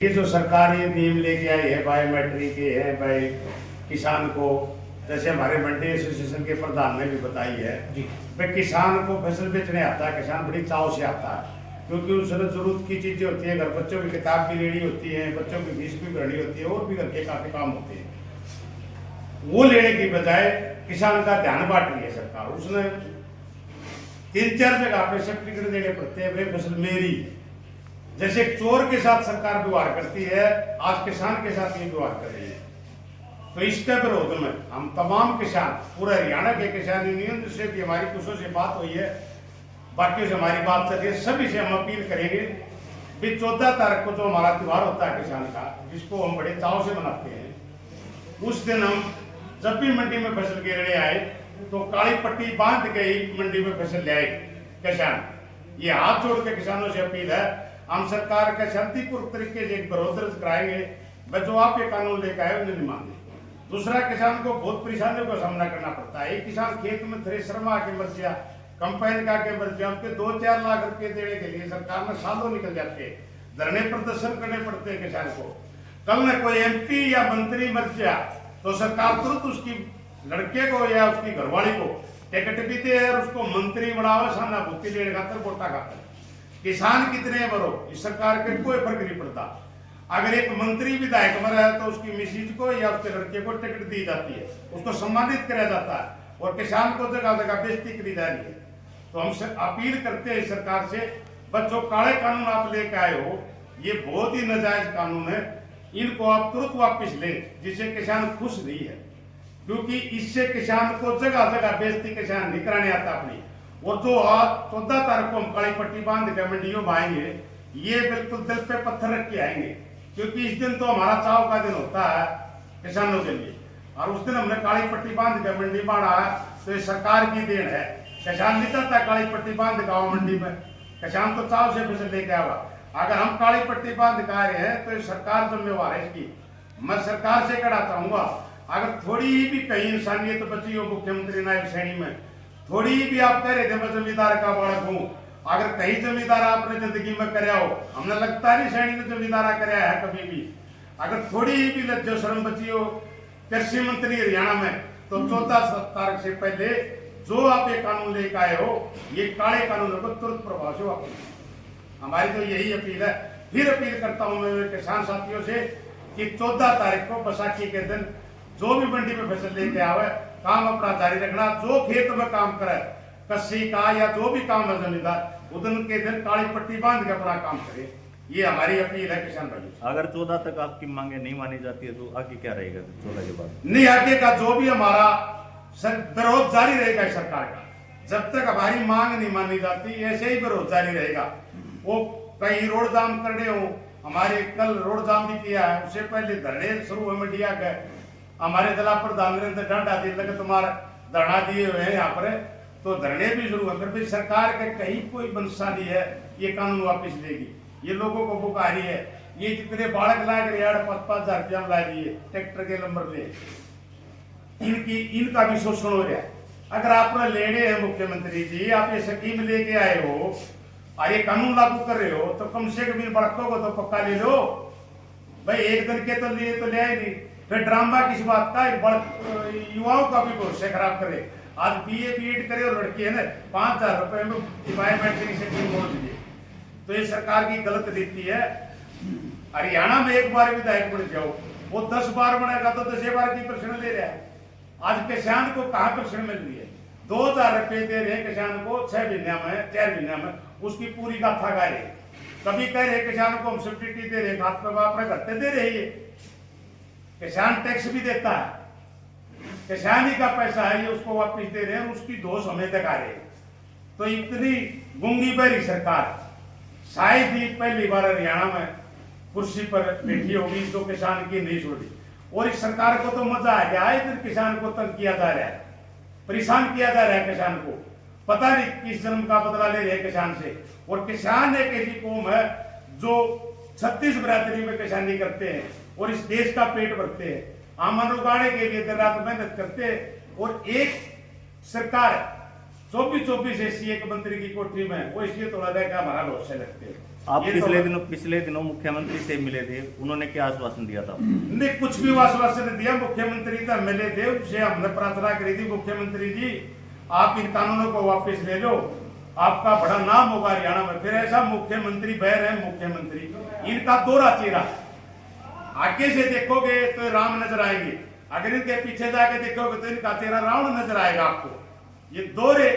ये जो सरकार ये नियम लेके आई है बायोमेट्रिक के है भाई किसान को, जैसे हमारे मंडी एसोसिएशन के प्रधान ने भी बताई है भाई किसान को फसल बेचने आता है, किसान बड़ी चाव से आता है क्योंकि उसमें जरूरत की चीजें होती है, घर बच्चों की किताब भी लेनी होती है, बच्चों की फीस भी भरनी होती है और भी घर के काफी काम होते हैं। वो लेने की बजाय किसान का ध्यान बांट रही है सरकार। उसने 3-4 जगह पे सर्टिफिकेट देने पड़ते हैं, भाई फसल मेरी। जैसे चोर के साथ सरकार व्यवहार करती है, आज किसान के साथ ये व्यवहार कर रही है। तो इसके विरोध में हम तमाम किसान, पूरे हरियाणा के किसान यूनियन से भी हमारी कुछों से बात हुई है, बाकी से हमारी बात चल रही है, सभी से हम अपील करेंगे कि 14 तारीख को जो हमारा त्योहार होता है किसान का, जिसको हम बड़े चाव से मनाते हैं, उस दिन हम जब भी मंडी में फसल गिरने आए तो काली पट्टी बांध के ही मंडी में फसल ले आए किसान। ये हाथ जोड़ के किसानों से अपील है, हम सरकार के शांतिपूर्ण तरीके से एक विरोध दर्ज कराएंगे, बस जो आप ये कानून लेकर आए उन्हें नहीं मानते। दूसरा, किसान को बहुत परेशानियों का सामना करना पड़ता है। एक किसान खेत में थ्रेशर में आके मर गया, कंपाइन का के मर गया, उसके 2-4 लाख रुपए देने के लिए सरकार में सालों निकल जाते हैं, धरने प्रदर्शन करने पड़ते हैं किसान को। कल में कोई MP या मंत्री मर गया तो सरकार तुरंत उसकी लड़के को या उसकी घरवाली को टिकट भी दे और उसको मंत्री बनावे, सहानुभूति लेने खातर वोटा खातर। किसान कितने बड़ो इस सरकार के कोई फर्क नहीं पड़ता। अगर एक मंत्री विधायक मरा है तो उसकी मिसेज को या उसके लड़के को टिकट दी जाती है, उसको सम्मानित किया जाता है, और किसान को जगह जगह बेइज्जती करी जा रही है। तो हम अपील करते हैं सरकार से, बस जो काले कानून आप लेके आए हो ये बहुत ही नाजायज कानून है, इनको आप तुरंत वापिस लें, जिससे किसान खुश नहीं है। क्योंकि इससे किसान को जगह जगह बेइज्जती किसान नहीं कराने आता अपनी। और जो आज 14 तारीख को हम काली पट्टी बांध के मंडियों में आएंगे, ये बिल्कुल दिल पे पत्थर रख के आएंगे, क्योंकि इस दिन तो हमारा चाव का दिन होता है किसानों के लिए। और उस दिन हमने काली पट्टी बांध के मंडी में आना है तो ये सरकार की देन है। किसान नहीं चाहता काली पट्टी बांध के आओ मंडी में, किसान तो चाव से फसल लेके आवा। अगर हम काली पट्टी बांध के आ रहे हैं तो ये सरकार जिम्मेवार है इसकी। मैं सरकार से कहना चाहूंगा, अगर थोड़ी भी कहीं इंसानियत बची हो मुख्यमंत्री नायब श्रेणी में, थोड़ी भी आप कह रहे थे मैं जमींदार का बालक हूं, अगर कहीं जमींदार आपने जिंदगी में कराया हो, हमने लगता नहीं श्रेणी ने जमींदारा कराया है कभी भी। अगर थोड़ी भी लज्जा शर्म बची हो कृषि मंत्री हरियाणा में, तो 14 तारीख से पहले जो आप ये कानून लेकर आए हो, ये काले कानूनों को तुरंत प्रभाव से वापस। हमारी तो यही अपील है। फिर अपील करता हूं मैं किसान साथियों से कि 14 तारीख को बैसाखी के दिन जो भी मंडी में फसल लेके आवे, काम अपना जारी रखना। जो खेत में काम करे, कस्सी का या जो भी काम है जमींदार, उदन के दिन काली पट्टी बांध के अपना काम करे। ये हमारी अपील है किसान भाइयों। अगर 14 तक आपकी मांगे नहीं मानी जाती है तो आगे क्या रहेगा 14 के बाद? नहीं, आगे का जो भी हमारा विरोध जारी रहेगा सरकार का, जब तक हमारी मांग नहीं मानी जाती ऐसे ही विरोध जारी रहेगा। वो कहीं रोड जाम करने हो, हमारे कल रोड जाम भी किया है, उससे पहले धरने शुरू हुए मीडिया के, हमारे जिला प्रधान नरेंद्र डांडा दिए लगे तुम्हारा धरना दिए हुए हैं यहाँ पर, तो धरने भी शुरू हुए। फिर भी सरकार के कहीं कोई मंशा नहीं है ये कानून वापस लेगी। ये लोगों को बुकारी है, ये कितने बालक ला के 5-5 हजार रुपया ला दिए ट्रैक्टर के नंबर ले, इनका भी शोषण हो रहा है। अगर आपने लेने हैं मुख्यमंत्री जी, आप ये स्कीम लेके आए हो और ये कानून लागू कर रहे हो, तो कम से कम इन बड़कों को तो पक्का ले लो भाई। एक दिन के तो लिए तो ले आए नहीं, फिर ड्रामा किस बात का? युवाओं का भी भविष्य खराब करे। आज BA BEd करे और लड़की है ना 5,000 रुपए में बायोमेट्रिक से पहुंच गई, तो ये सरकार की गलत नीति है। हरियाणा में एक बार विधायक बन जाओ, वो 10 बार बनेगा तो 10 बार की पेंशन ले रहा है। आज किसान को कहाँ पेंशन मिल रही है? 2,000 रुपए दे रहे किसान को 6 महीने में, 4 महीने में, उसकी पूरी गाथा गा रहे। कभी कह रहे किसान को हम सब्सिडी दे रहे, हाथ पे अपने घर दे रहे। ये किसान टैक्स भी देता है, किसान ही का पैसा है, ये उसको वापस दे रहे हैं, उसकी दोष हमें दिखा रहे हैं। तो इतनी गूंगी बहरी सरकार शायद ही पहली बार हरियाणा में कुर्सी पर बैठी होगी जो किसान की नहीं छोड़ी। और इस सरकार को तो मजा आ गया, आए दिन किसान को तंग किया जा रहा है, परेशान किया जा रहा है किसान को। पता नहीं किस जन्म का बदला ले रहे हैं किसान से। और किसान एक ऐसी कौम है जो 36 बिरादरी में किसानी करते हैं और इस देश का पेट भरते हैं, आमन उगाने के लिए दिन रात मेहनत करते हैं। और एक सरकार 24-24 SC एक मंत्री की कोठरी में, वो इसलिए तोड़ा जाएगा हमारा भविष्य लगते हैं। आप ये तो- पिछले दिनों मुख्यमंत्री से मिले थे, उन्होंने क्या आश्वासन दिया था? नहीं, कुछ भी आश्वासन नहीं दिया। मुख्यमंत्री तो मिले थे, उससे हमने प्रार्थना करी थी, मुख्यमंत्री जी आप इन कानूनों को वापस ले लो, आपका बड़ा नाम होगा हरियाणा में। फिर ऐसा मुख्यमंत्री बैर है, मुख्यमंत्री इनका दोहरा चेहरा। आगे से देखोगे तो राम नजर आएंगे, अगर इनके पीछे जाके देखोगे तो इनका चेहरा रावण नजर आएगा आपको। ये दोहरे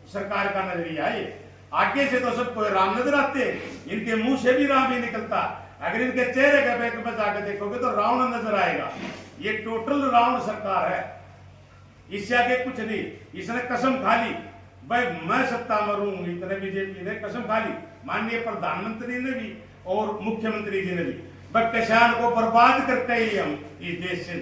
सरकार का नजरिया है। ये आगे से तो सबको राम नजर आते, इनके मुंह से भी राम ही निकलता। अगर इनके चेहरे के बैक में जाके देखोगे तो रावण नजर आएगा। ये टोटल रावण सरकार है, इससे आगे कुछ नहीं। इसने कसम खा ली भाई मैं सत्ता में रहूंगी, इतने बीजेपी ने कसम खा ली, माननीय प्रधानमंत्री ने भी और मुख्यमंत्री जी ने भी। बस किसान को बर्बाद करके ही हम इस देश से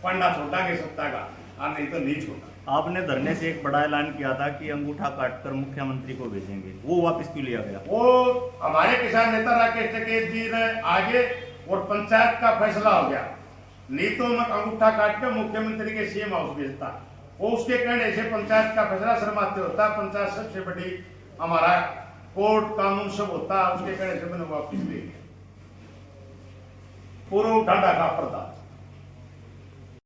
पंडा छोड़ांगे सत्ता का, और नहीं तो नहीं छोड़ा। आपने धरने से एक बड़ा ऐलान किया था कि अंगूठा काटकर मुख्यमंत्री को भेजेंगे, वो वापस क्यों लिया गया? वो हमारे किसान नेता राकेश टिकैत जी ने आगे और पंचायत का फैसला हो गया, नहीं तो मैं अंगूठा काट कर मुख्यमंत्री के सीएम हाउस भेजता। वो उसके कहने से पंचायत का फैसला शर्माते होता। पंचायत सबसे बड़ी हमारा कोर्ट कानून सब होता, उसके कहने से मैंने वापिस ले लिया। पूर्व ढांढा का पर्दा।